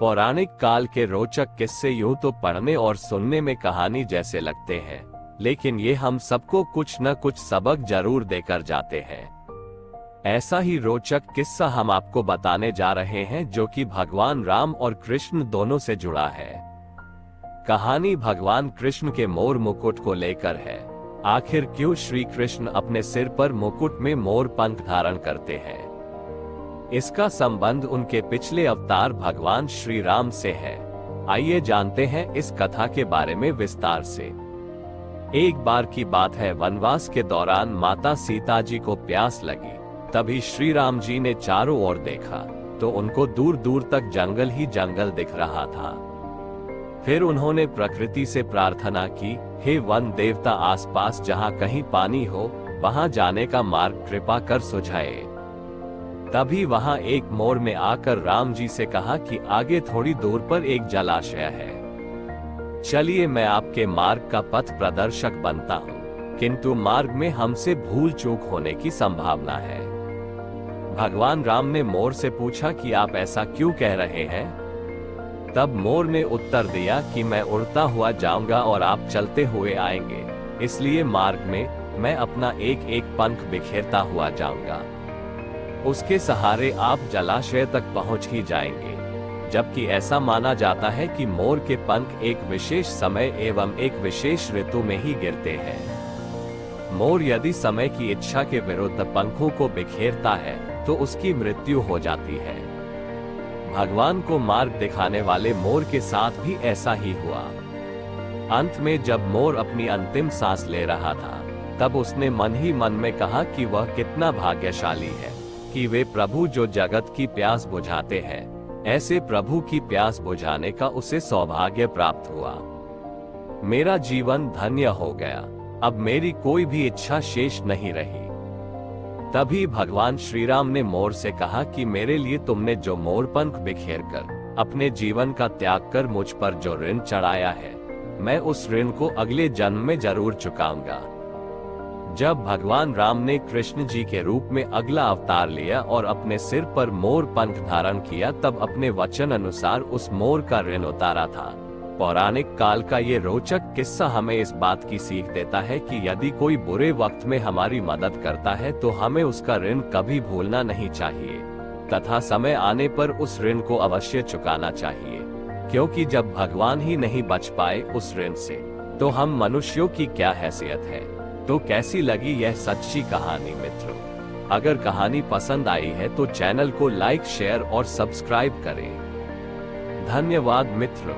पौराणिक काल के रोचक किस्से यूं तो पढ़ने और सुनने में कहानी जैसे लगते हैं, लेकिन ये हम सबको कुछ न कुछ सबक जरूर देकर जाते हैं। ऐसा ही रोचक किस्सा हम आपको बताने जा रहे हैं, जो कि भगवान राम और कृष्ण दोनों से जुड़ा है। कहानी भगवान कृष्ण के मोर मुकुट को लेकर है। आखिर क्यों श्री कृष्ण अपने सिर पर मुकुट में मोर पंख धारण करते हैं? इसका संबंध उनके पिछले अवतार भगवान श्री राम से है। आइए जानते हैं इस कथा के बारे में विस्तार से। एक बार की बात है, वनवास के दौरान माता सीता जी को प्यास लगी। तभी श्री राम जी ने चारों ओर देखा तो उनको दूर दूर तक जंगल ही जंगल दिख रहा था। फिर उन्होंने प्रकृति से प्रार्थना की, हे वन देवता, आसपास जहाँ कहीं पानी हो वहां जाने का मार्ग कृपा कर सुझाए। तभी वहां एक मोर में आकर राम जी से कहा कि आगे थोड़ी दूर पर एक जलाशय है, चलिए मैं आपके मार्ग का पथ प्रदर्शक बनता हूँ, किंतु मार्ग में हमसे भूल चूक होने की संभावना है। भगवान राम ने मोर से पूछा कि आप ऐसा क्यों कह रहे हैं? तब मोर ने उत्तर दिया कि मैं उड़ता हुआ जाऊंगा और आप चलते हुए आएंगे, इसलिए मार्ग में मैं अपना एक एक पंख बिखेरता हुआ जाऊंगा। उसके सहारे आप जलाशय तक पहुंच ही जाएंगे। जबकि ऐसा माना जाता है कि मोर के पंख एक विशेष समय एवं एक विशेष ऋतु में ही गिरते हैं। मोर यदि समय की इच्छा के विरुद्ध पंखों को बिखेरता है तो उसकी मृत्यु हो जाती है। भगवान को मार्ग दिखाने वाले मोर के साथ भी ऐसा ही हुआ। अंत में जब मोर अपनी अंतिम सांस ले रहा था, तब उसने मन ही मन में कहा कि वह कितना भाग्यशाली है कि वे प्रभु जो जगत की प्यास बुझाते हैं, ऐसे प्रभु की प्यास बुझाने का उसे सौभाग्य प्राप्त हुआ। मेरा जीवन धन्य हो गया, अब मेरी कोई भी इच्छा शेष नहीं रही। तभी भगवान श्री राम ने मोर से कहा कि मेरे लिए तुमने जो मोर पंख बिखेर कर अपने जीवन का त्याग कर मुझ पर जो ऋण चढ़ाया है, मैं उस ऋण को अगले जन्म में जरूर चुकाऊंगा। जब भगवान राम ने कृष्ण जी के रूप में अगला अवतार लिया और अपने सिर पर मोर पंख धारण किया, तब अपने वचन अनुसार उस मोर का ऋण उतारा था। पौराणिक काल का ये रोचक किस्सा हमें इस बात की सीख देता है कि यदि कोई बुरे वक्त में हमारी मदद करता है तो हमें उसका ऋण कभी भूलना नहीं चाहिए तथा समय आने पर उस ऋण को अवश्य चुकाना चाहिए, क्योंकि जब भगवान ही नहीं बच पाए उस ऋण से, तो हम मनुष्यों की क्या हैसियत है। तो कैसी लगी यह सच्ची कहानी मित्रों? अगर कहानी पसंद आई है तो चैनल को लाइक, शेयर और सब्सक्राइब करें। धन्यवाद मित्रों।